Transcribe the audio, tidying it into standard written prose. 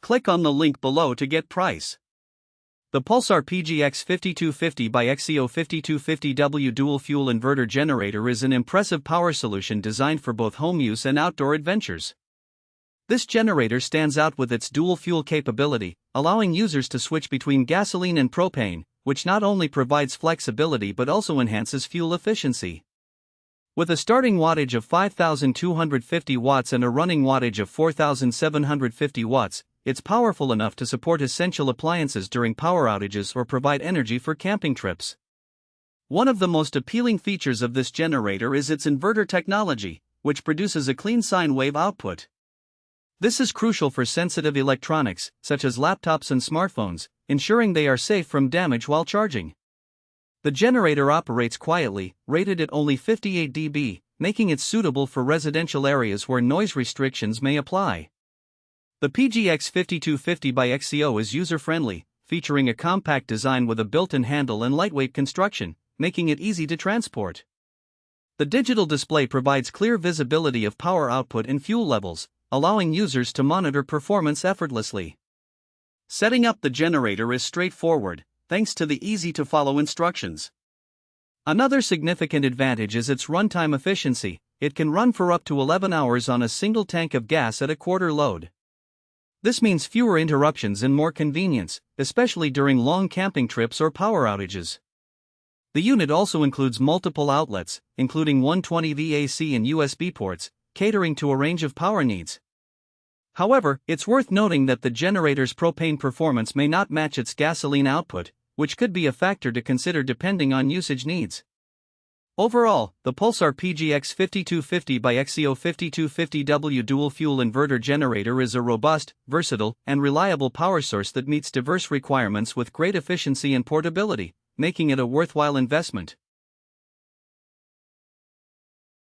Click on the link below to get price. The Pulsar PGX5250BiXCO 5250W Dual Fuel Inverter Generator is an impressive power solution designed for both home use and outdoor adventures. This generator stands out with its dual fuel capability, allowing users to switch between gasoline and propane, which not only provides flexibility but also enhances fuel efficiency. With a starting wattage of 5,250 watts and a running wattage of 4,750 watts, it's powerful enough to support essential appliances during power outages or provide energy for camping trips. One of the most appealing features of this generator is its inverter technology, which produces a clean sine wave output. This is crucial for sensitive electronics, such as laptops and smartphones, ensuring they are safe from damage while charging. The generator operates quietly, rated at only 58 dB, making it suitable for residential areas where noise restrictions may apply. The PGX5250BiXCO is user-friendly, featuring a compact design with a built-in handle and lightweight construction, making it easy to transport. The digital display provides clear visibility of power output and fuel levels, allowing users to monitor performance effortlessly. Setting up the generator is straightforward, thanks to the easy-to-follow instructions. Another significant advantage is its runtime efficiency. It can run for up to 11 hours on a single tank of gas at a quarter load. This means fewer interruptions and more convenience, especially during long camping trips or power outages. The unit also includes multiple outlets, including 120V AC and USB ports, catering to a range of power needs. However, it's worth noting that the generator's propane performance may not match its gasoline output, which could be a factor to consider depending on usage needs. Overall, the Pulsar PGX5250BiXCO 5250W Dual Fuel Inverter Generator is a robust, versatile, and reliable power source that meets diverse requirements with great efficiency and portability, making it a worthwhile investment.